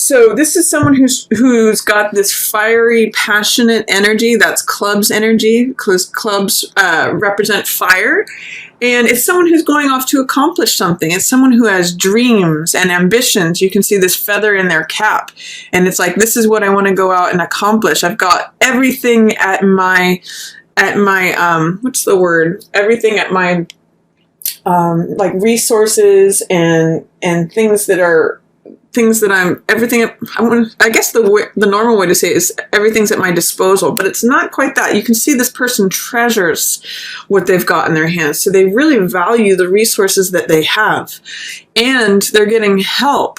So this is someone who's got this fiery, passionate energy. That's clubs energy, because clubs represent fire. And it's someone who's going off to accomplish something. It's someone who has dreams and ambitions. You can see this feather in their cap. And it's like, this is what I want to go out and accomplish. I've got everything at my what's the word? Everything at my, like resources and things that I'm, everything, I guess the normal way to say it is everything's at my disposal, but it's not quite that. You can see this person treasures what they've got in their hands. So they really value the resources that they have, and they're getting help.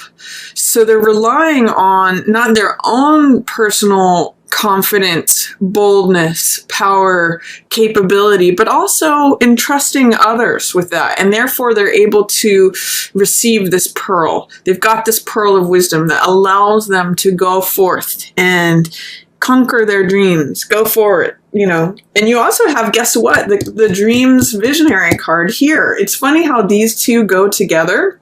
So they're relying on not their own personal confidence, boldness, power, capability, but also entrusting others with that. And therefore they're able to receive this pearl. They've got this pearl of wisdom that allows them to go forth and conquer their dreams, go for it, you know. And you also have, guess what? The dreams visionary card here. It's funny how these two go together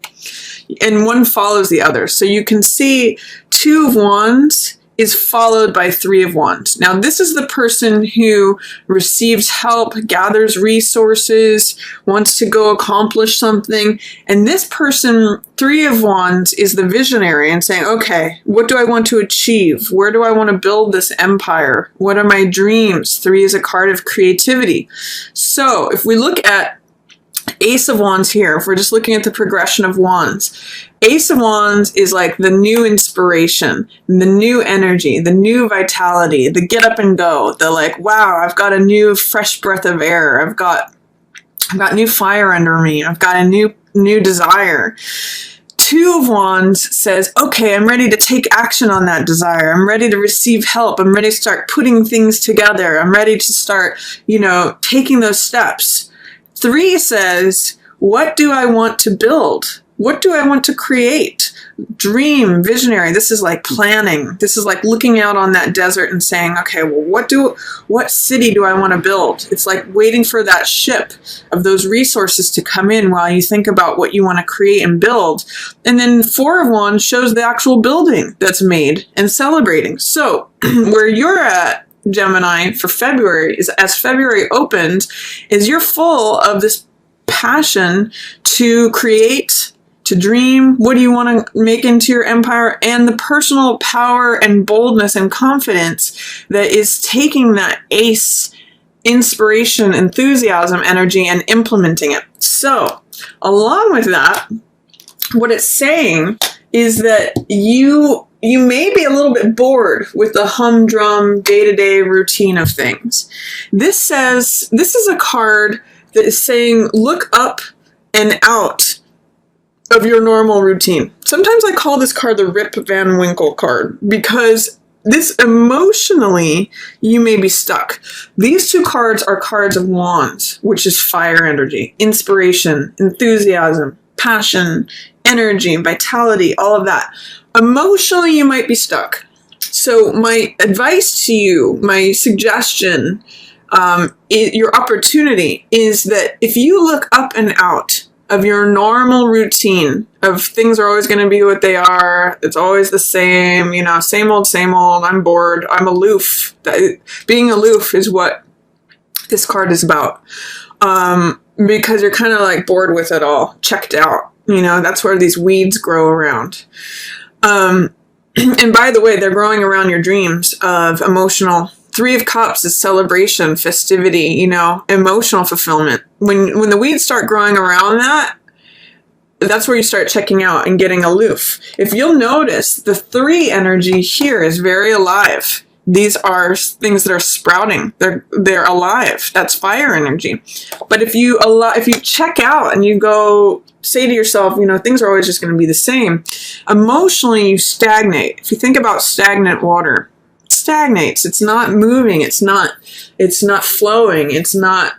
and one follows the other. So you can see 2 of Wands is followed by 3 of Wands. Now, this is the person who receives help, gathers resources, wants to go accomplish something. And this person, 3 of Wands, is the visionary and saying, okay, what do I want to achieve? Where do I want to build this empire? What are my dreams? 3 is a card of creativity. So if we look at Ace of Wands here, if we're just looking at the progression of Wands, Ace of Wands is like the new inspiration, the new energy, the new vitality, the get up and go, the like, wow, I've got a new fresh breath of air. I've got new fire under me. I've got a new desire. 2 of Wands says, okay, I'm ready to take action on that desire. I'm ready to receive help. I'm ready to start putting things together. I'm ready to start, taking those steps. 3 says, what do I want to build? What do I want to create? Dream, visionary. This is like planning. This is like looking out on that desert and saying, okay, well, what city do I want to build? It's like waiting for that ship of those resources to come in while you think about what you want to create and build. And then 4 of Wands shows the actual building that's made and celebrating. So where you're at, Gemini, for February, is as February opens, is you're full of this passion to create, to dream. What do you want to make into your empire? And the personal power and boldness and confidence that is taking that ace inspiration, enthusiasm, energy and implementing it. So along with that, what it's saying is that you may be a little bit bored with the humdrum day-to-day routine of things. This is a card that is saying, look up and out of your normal routine. Sometimes I call this card the Rip Van Winkle card because this emotionally, you may be stuck. These 2 cards are cards of Wands, which is fire energy, inspiration, enthusiasm, passion, energy, vitality, all of that. Emotionally, you might be stuck. So my advice to you, my suggestion, your opportunity is that if you look up and out of your normal routine of things are always going to be what they are, it's always the same, same old, I'm bored, I'm aloof. Being aloof is what this card is about. Because you're kind of like bored with it all, checked out. That's where these weeds grow around. And by the way, they're growing around your dreams of emotional. 3 of Cups is celebration, festivity, emotional fulfillment. When the weeds start growing around that, that's where you start checking out and getting aloof. If you'll notice, the 3 energy here is very alive. These are things that are sprouting. They're alive. That's fire energy. But if you check out and you go say to yourself, things are always just going to be the same, emotionally you stagnate. If you think about stagnant water, it stagnates. It's not moving. It's not flowing. It's not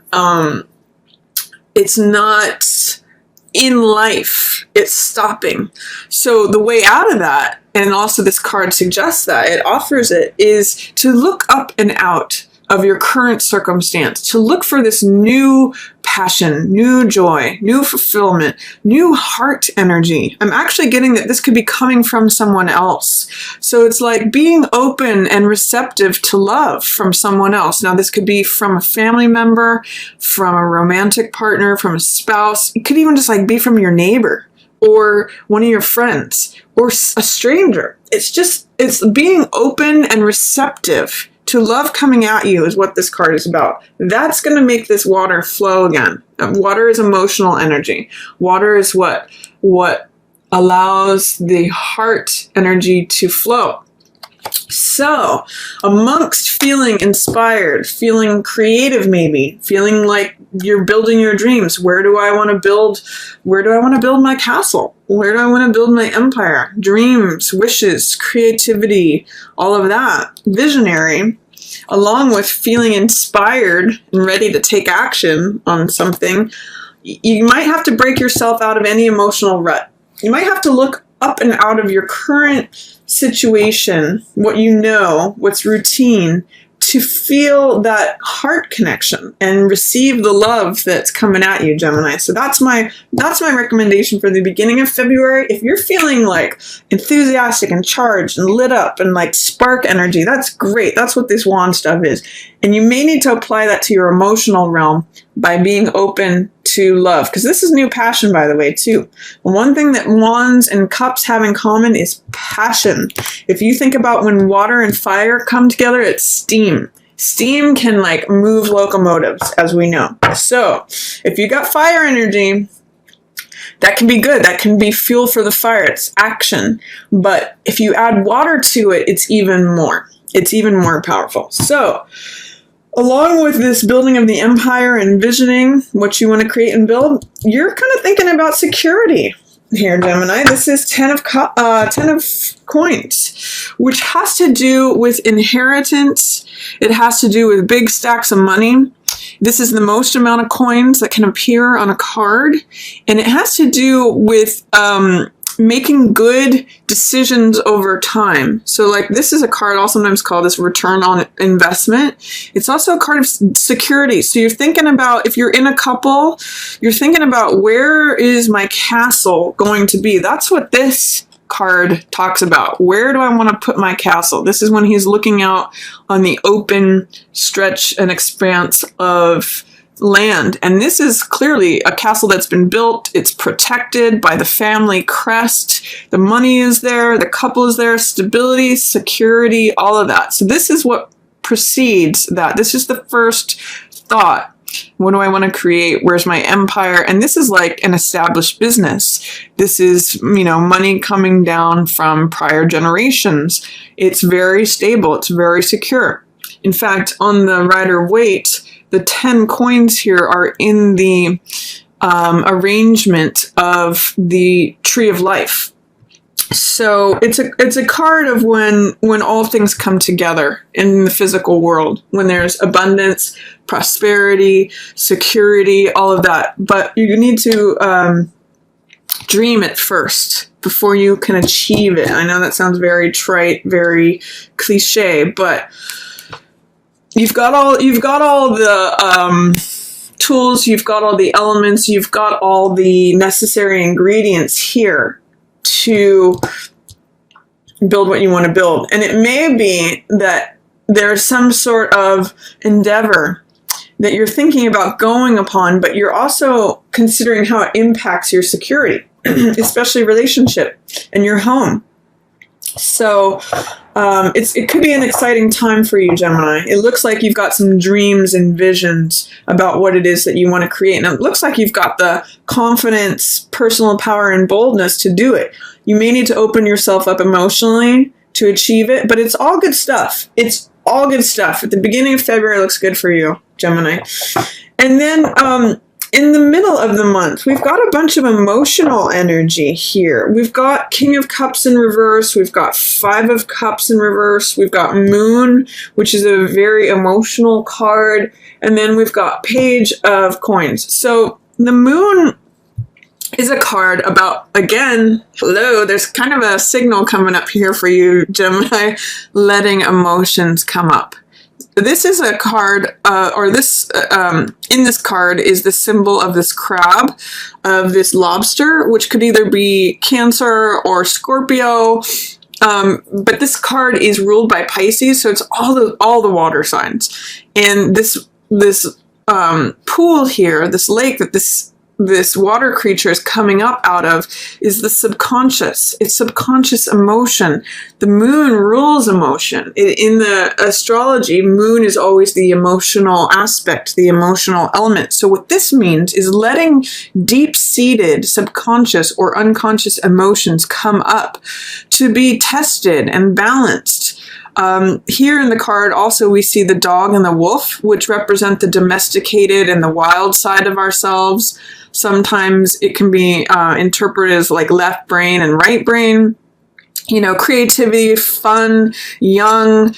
in life. It's stopping. So the way out of that, and also this card suggests that, it offers it, is to look up and out of your current circumstance, to look for this new passion, new joy, new fulfillment, new heart energy. I'm actually getting that this could be coming from someone else. So it's like being open and receptive to love from someone else. Now, this could be from a family member, from a romantic partner, from a spouse. It could even just like be from your neighbor or one of your friends or a stranger. It's being open and receptive to love coming at you is what this card is about. That's going to make this water flow again. Water is emotional energy. Water is what allows the heart energy to flow. So, amongst feeling inspired, feeling creative maybe, feeling like you're building your dreams, where do I want to build my castle? Where do I want to build my empire? Dreams, wishes, creativity, all of that. Visionary, along with feeling inspired and ready to take action on something. You might have to break yourself out of any emotional rut. You might have to look up and out of your current situation, what you know, what's routine, to feel that heart connection and receive the love that's coming at you, Gemini. So that's my recommendation for the beginning of February. If you're feeling like enthusiastic and charged and lit up and like spark energy, that's great. That's what this wand stuff is. And you may need to apply that to your emotional realm by being open to love. Because this is new passion, by the way, too. One thing that wands and cups have in common is passion. If you think about when water and fire come together, it's steam. Steam can like move locomotives, as we know. So if you got fire energy, that can be good. That can be fuel for the fire. It's action. But if you add water to it, it's even more. It's even more powerful. So along with this building of the empire and visioning what you want to create and build, you're kind of thinking about security here, Gemini. This is 10 of coins, which has to do with inheritance. It has to do with big stacks of money. This is the most amount of coins that can appear on a card. And it has to do with making good decisions over time. So like this is a card I'll sometimes call this return on investment. It's also a card of security. So you're thinking about, if you're in a couple, you're thinking about, where is my castle going to be? That's what this card talks about. Where do I want to put my castle? This is when he's looking out on the open stretch and expanse of land. And this is clearly a castle that's been built. It's protected by the family crest. The money is there. The couple is there. Stability, security, all of that. So this is what precedes that. This is the first thought. What do I want to create? Where's my empire? And this is like an established business. This is, money coming down from prior generations. It's very stable. It's very secure. In fact, on the Rider-Waite, the 10 coins here are in the arrangement of the Tree of Life. So it's a card of when all things come together in the physical world, when there's abundance, prosperity, security, all of that. But you need to dream it first before you can achieve it. I know that sounds very trite, very cliche, but you've got all the tools, you've got all the elements, you've got all the necessary ingredients here to build what you want to build. And it may be that there's some sort of endeavor that you're thinking about going upon, but you're also considering how it impacts your security, especially relationship and your home. So it could be an exciting time for you, Gemini. It looks like you've got some dreams and visions about what it is that you want to create. And it looks like you've got the confidence, personal power, and boldness to do it. You may need to open yourself up emotionally to achieve it, but it's all good stuff. It's all good stuff. At the beginning of February, it looks good for you, Gemini. And then in the middle of the month, we've got a bunch of emotional energy here. We've got King of Cups in reverse. We've got Five of Cups in reverse. We've got Moon, which is a very emotional card. And then we've got Page of Coins. So the Moon is a card about, again, there's kind of a signal coming up here for you, Gemini, letting emotions come up. this is a card, in this card is the symbol of this crab, of this lobster, which could either be Cancer or Scorpio. But this card is ruled by Pisces, so it's all the water signs. And this pool here, this lake that this water creature is coming up out of, is the subconscious. It's subconscious emotion. The moon rules emotion. In the astrology, moon is always the emotional aspect, the emotional element. So what this means is letting deep-seated subconscious or unconscious emotions come up to be tested and balanced. Here in the card also we see the dog and the wolf, which represent the domesticated and the wild side of ourselves. Sometimes it can be interpreted as like left brain and right brain. Creativity, fun, young,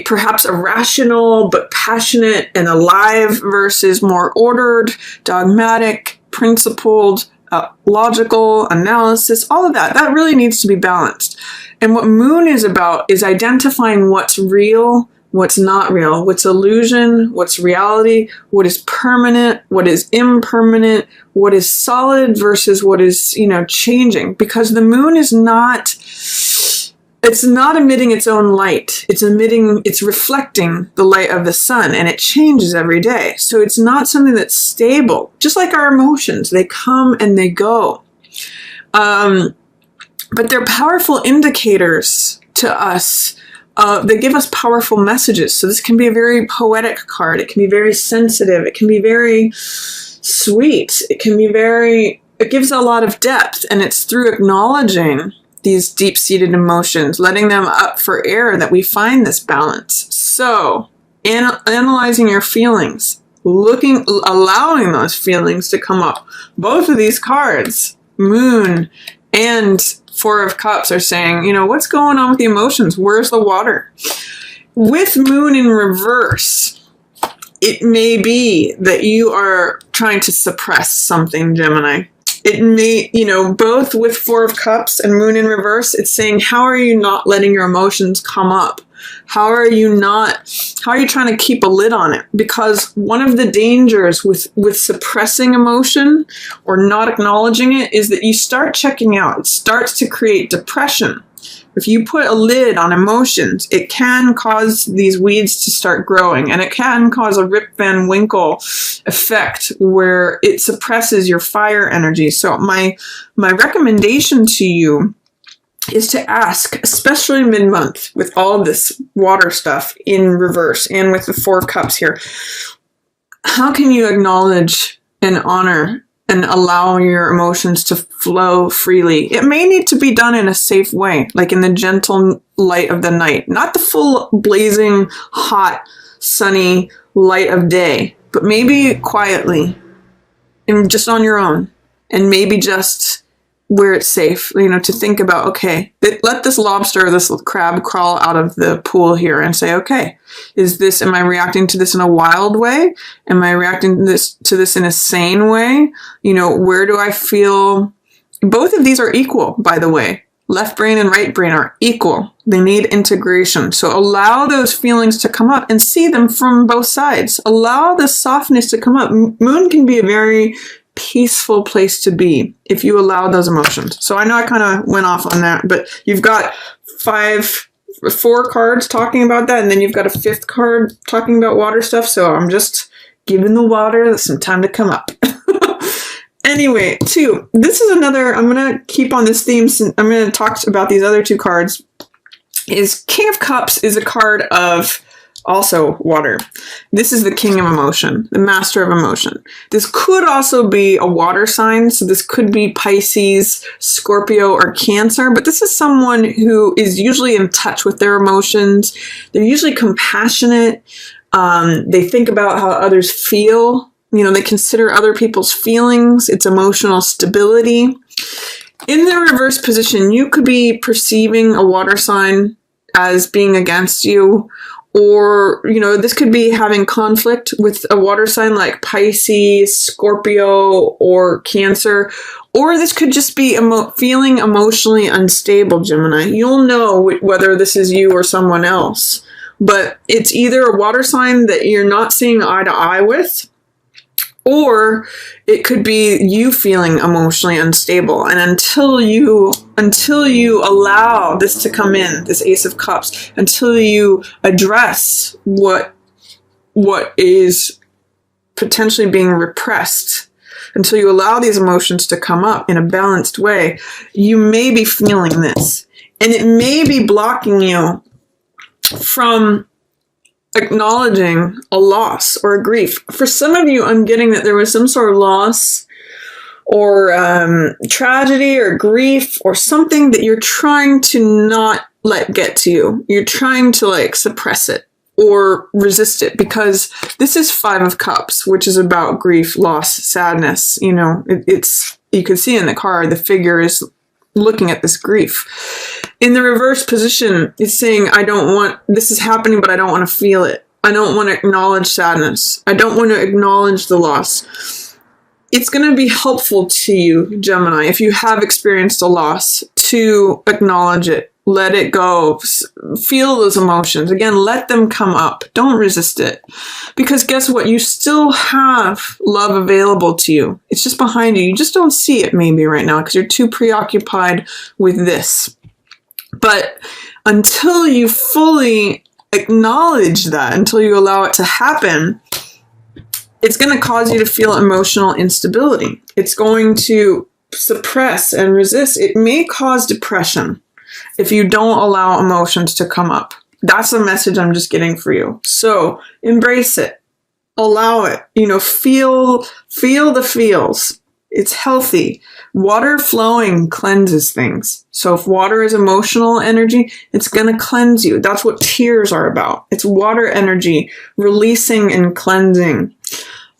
perhaps irrational but passionate and alive versus more ordered, dogmatic, principled, logical, analysis, all of that. That really needs to be balanced. And what moon is about is identifying what's real, what's not real, what's illusion, what's reality, what is permanent, what is impermanent, what is solid versus what is, changing. Because the moon is it's not emitting its own light. It's reflecting the light of the sun, and it changes every day. So it's not something that's stable. Just like our emotions, they come and they go. But they're powerful indicators to us. They give us powerful messages. So this can be a very poetic card. It can be very sensitive. It can be very sweet. It gives a lot of depth, and it's through acknowledging these deep-seated emotions, letting them up for air, that we find this balance. So, analyzing your feelings, allowing those feelings to come up. Both of these cards, Moon and Four of Cups, are saying, what's going on with the emotions? Where's the water? With Moon in reverse, it may be that you are trying to suppress something, Gemini. It may, both with Four of Cups and Moon in reverse, it's saying, how are you not letting your emotions come up? How are you trying to keep a lid on it? Because one of the dangers with suppressing emotion or not acknowledging it is that you start checking out. It starts to create depression. If you put a lid on emotions, it can cause these weeds to start growing, and it can cause a Rip Van Winkle effect where it suppresses your fire energy. So my recommendation to you is to ask, especially mid-month with all this water stuff in reverse and with the Four of Cups here, how can you acknowledge and honor and allow your emotions to flow freely? It may need to be done in a safe way, like in the gentle light of the night, not the full blazing hot, sunny light of day, but maybe quietly and just on your own, and maybe just where it's safe, to think about, okay, let this lobster, this crab crawl out of the pool here and say, okay, am I reacting to this in a wild way? Am I reacting to this in a sane way? Where do I feel? Both of these are equal, by the way. Left brain and right brain are equal. They need integration. So allow those feelings to come up and see them from both sides. Allow the softness to come up. Moon can be a very peaceful place to be if you allow those emotions. So I know I kind of went off on that, but you've got 4 cards talking about that, and then you've got a 5th card talking about water stuff. So I'm just giving the water some time to come up. Anyway, 2. This is another, I'm going to keep on this theme. I'm going to talk about these other 2 cards. King of Cups is a card of also water. This is the king of emotion, the master of emotion. This could also be a water sign. So this could be Pisces, Scorpio, or Cancer, but this is someone who is usually in touch with their emotions. They're usually compassionate. They think about how others feel. They consider other people's feelings. It's emotional stability. In the reverse position, you could be perceiving a water sign as being against you, or, this could be having conflict with a water sign like Pisces, Scorpio, or Cancer. Or this could just be feeling emotionally unstable, Gemini. You'll know whether this is you or someone else but it's either a water sign that you're not seeing eye to eye with, or it could be you feeling emotionally unstable. And until you allow this to come in, this Ace of Cups, until you address what is potentially being repressed, until you allow these emotions to come up in a balanced way, you may be feeling this. And it may be blocking you from acknowledging a loss or a grief. For some of you, I'm getting that there was some sort of loss or tragedy or grief or something that you're trying to not let get to you. You're trying to like suppress it or resist it, because this is 5 of Cups, which is about grief, loss, sadness. You know, it's you can see in the card, the figure is looking at this grief. In the reverse position, it's saying, I don't want, this is happening, but I don't want to feel it. I don't want to acknowledge sadness. I don't want to acknowledge the loss. It's going to be helpful to you, Gemini, if you have experienced a loss, to acknowledge it. Let it go. Feel those emotions. Again, let them come up. Don't resist it. Because guess what? You still have love available to you. It's just behind you. You just don't see it maybe right now because you're too preoccupied with this. But until you fully acknowledge that, until you allow it to happen, it's going to cause you to feel emotional instability. It's going to suppress and resist. It may cause depression if you don't allow emotions to come up. That's the message I'm just getting for you. So embrace it. Allow it. You know, feel the feels. It's healthy. Water flowing cleanses things. So if water is emotional energy, it's going to cleanse you. That's what tears are about. It's water energy, releasing and cleansing.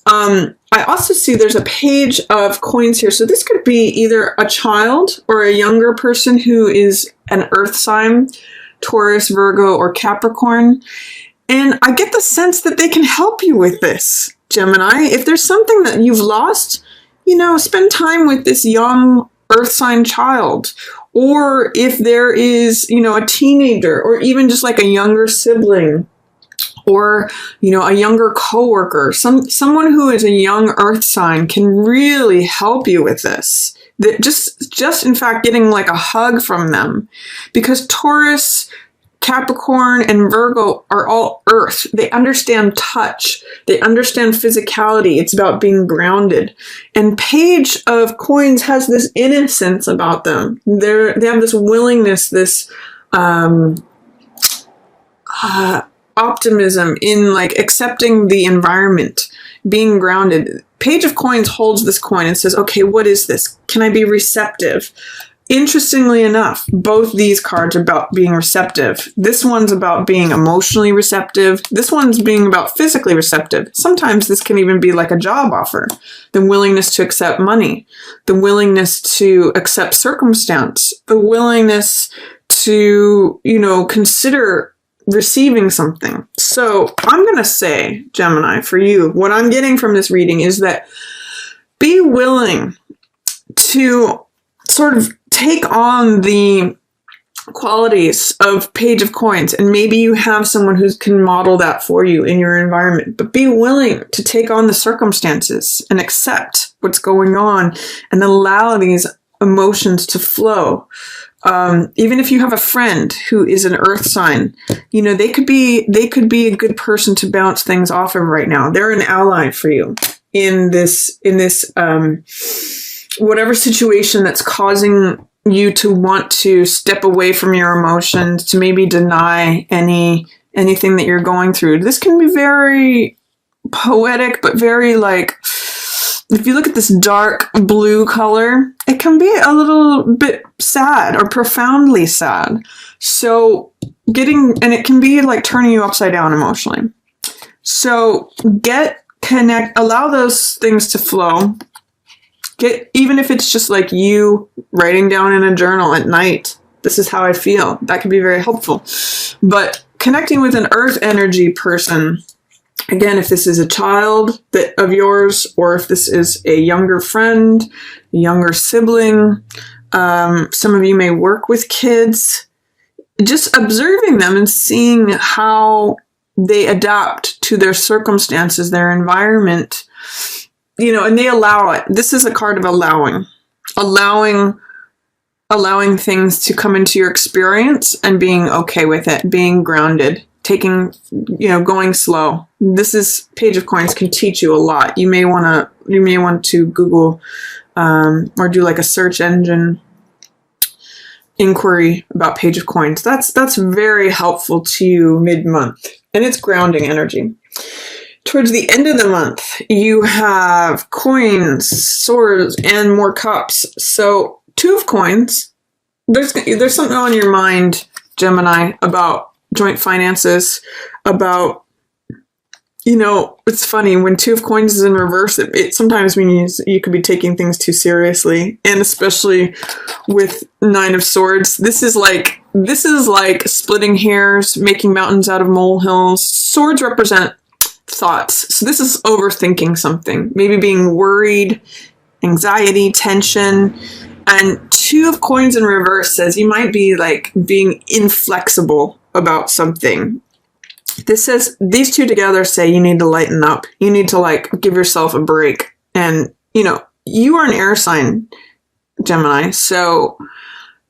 I also see there's a page of coins here. So this could be either a child or a younger person who is an earth sign, Taurus, Virgo, or Capricorn. And I get the sense that they can help you with this, Gemini. If there's something that you've lost, you know, spend time with this young earth sign child. Or if there is, you know, a teenager or even just like a younger sibling, or, you know, a younger coworker, someone who is a young earth sign can really help you with this. That just in fact, getting like a hug from them, because Taurus, Capricorn, and Virgo are all earth. They understand touch. They understand physicality. It's about being grounded. And Page of Coins has this innocence about them. They have this willingness, this, optimism in like accepting the environment, being grounded. Page of Coins holds this coin and says, okay, what is this? Can I be receptive? Interestingly enough, both these cards are about being receptive. This one's about being emotionally receptive. This one's being about physically receptive. Sometimes this can even be like a job offer. The willingness to accept money, the willingness to accept circumstance, the willingness to, you know, consider receiving something. So I'm going to say, Gemini, for you, what I'm getting from this reading is that be willing to sort of take on the qualities of Page of Coins, and maybe you have someone who can model that for you in your environment, but be willing to take on the circumstances and accept what's going on and allow these emotions to flow. Even if you have a friend who is an earth sign, you know, they could be a good person to bounce things off of right now. They're an ally for you in this whatever situation that's causing you to want to step away from your emotions, to maybe deny anything that you're going through. This can be very poetic, but very like, if you look at this dark blue color, it can be a little bit sad or profoundly sad. So and it can be like turning you upside down emotionally. So allow those things to flow. Even if it's just like you writing down in a journal at night, this is how I feel. That can be very helpful. But connecting with an earth energy person, again, if this is a child of yours, or if this is a younger friend, a younger sibling, some of you may work with kids. just observing them and seeing how they adapt to their circumstances, their environment, and they allow it. This is a card of allowing things to come into your experience and being okay with it, being grounded, going slow. This is Page of Coins can teach you a lot. You may want to Google or do like a search engine inquiry about Page of Coins. That's very helpful to you mid-month, and it's grounding energy. Towards the end of the month, you have coins, swords, and more cups. So 2 of coins. There's something on your mind, Gemini, about joint finances, about, it's funny when 2 of coins is in reverse, it sometimes means you could be taking things too seriously. And especially with 9 of swords, this is like splitting hairs, making mountains out of molehills. Swords represent thoughts. So this is overthinking something, maybe being worried, anxiety, tension. And 2 of coins in reverse says you might be like being inflexible about something. This says these 2 together say you need to lighten up. You need to give yourself a break. And, you are an air sign, Gemini. So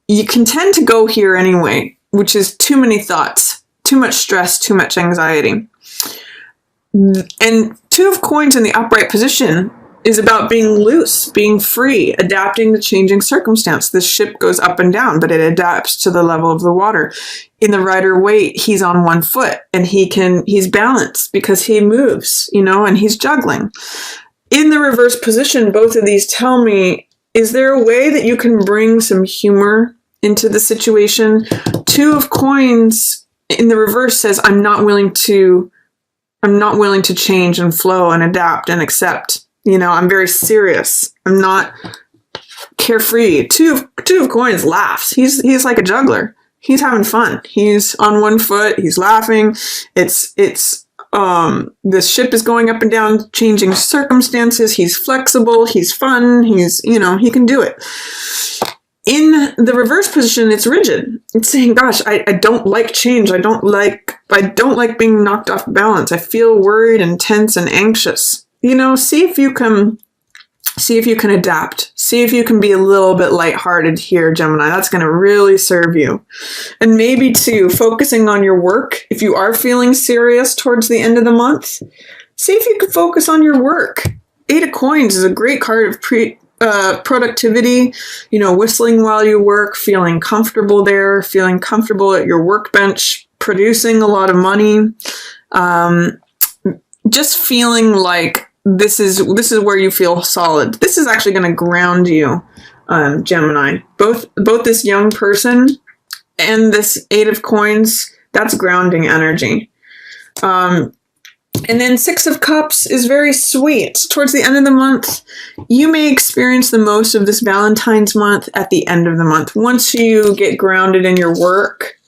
you can tend to go here anyway, which is too many thoughts, too much stress, too much anxiety. And 2 of coins in the upright position is about being loose, being free, adapting to changing circumstance. The ship goes up and down, but it adapts to the level of the water. In the Rider-Waite, he's on 1 foot and he's balanced because he moves, and he's juggling. In the reverse position, both of these tell me, is there a way that you can bring some humor into the situation? 2 of coins in the reverse says, I'm not willing to change and flow and adapt and accept. I'm very serious. I'm not carefree. 2 of coins laughs. He's like a juggler. He's having fun. He's on 1 foot. He's laughing. The ship is going up and down, changing circumstances. He's flexible. He's fun. He can do it. In the reverse position, it's rigid. It's saying, gosh, I don't like change. I don't like being knocked off balance. I feel worried and tense and anxious. See if you can adapt. See if you can be a little bit lighthearted here, Gemini. That's going to really serve you. And maybe too, focusing on your work. If you are feeling serious towards the end of the month, see if you can focus on your work. 8 of coins is a great card of productivity, whistling while you work, feeling comfortable there, feeling comfortable at your workbench, producing a lot of money, just feeling like this is where you feel solid. This is actually going to ground you, Gemini. Both this young person and this 8 of coins, that's grounding energy. And then 6 of cups is very sweet. Towards the end of the month, you may experience the most of this Valentine's month at the end of the month. Once you get grounded in your work,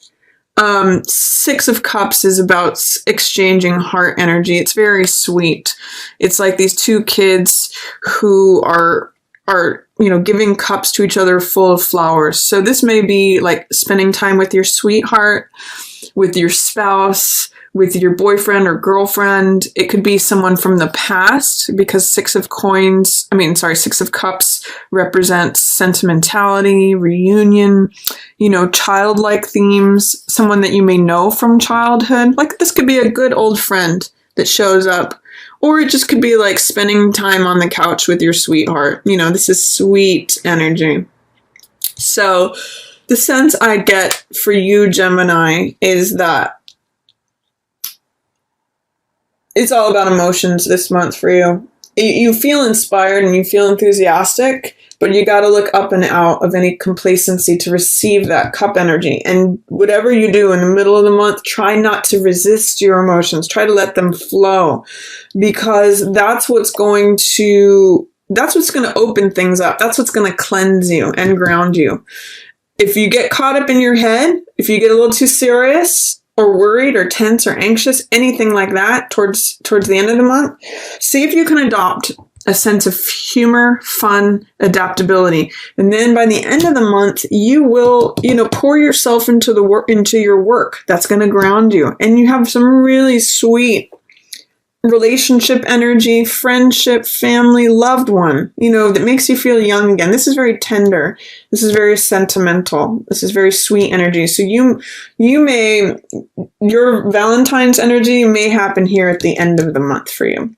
6 of cups is about exchanging heart energy. It's very sweet. It's like these 2 kids who are giving cups to each other full of flowers. So this may be like spending time with your sweetheart, with your spouse, with your boyfriend or girlfriend. It could be someone from the past, because 6 of cups represents sentimentality, reunion, childlike themes, someone that you may know from childhood. Like this could be a good old friend that shows up, or it just could be like spending time on the couch with your sweetheart. This is sweet energy. So the sense I get for you, Gemini, is that it's all about emotions this month for you. You feel inspired and you feel enthusiastic, but you got to look up and out of any complacency to receive that cup energy. And whatever you do in the middle of the month, try not to resist your emotions. Try to let them flow, because that's what's going to open things up. That's what's going to cleanse you and ground you. If you get caught up in your head, if you get a little too serious, or worried or tense or anxious, anything like that towards the end of the month, see if you can adopt a sense of humor, fun, adaptability. And then by the end of the month, you will, pour yourself into into your work. That's going to ground you. And you have some really sweet relationship energy, friendship, family, loved one, that makes you feel young again. This is very tender. This is very sentimental. This is very sweet energy. So your Valentine's energy may happen here at the end of the month for you.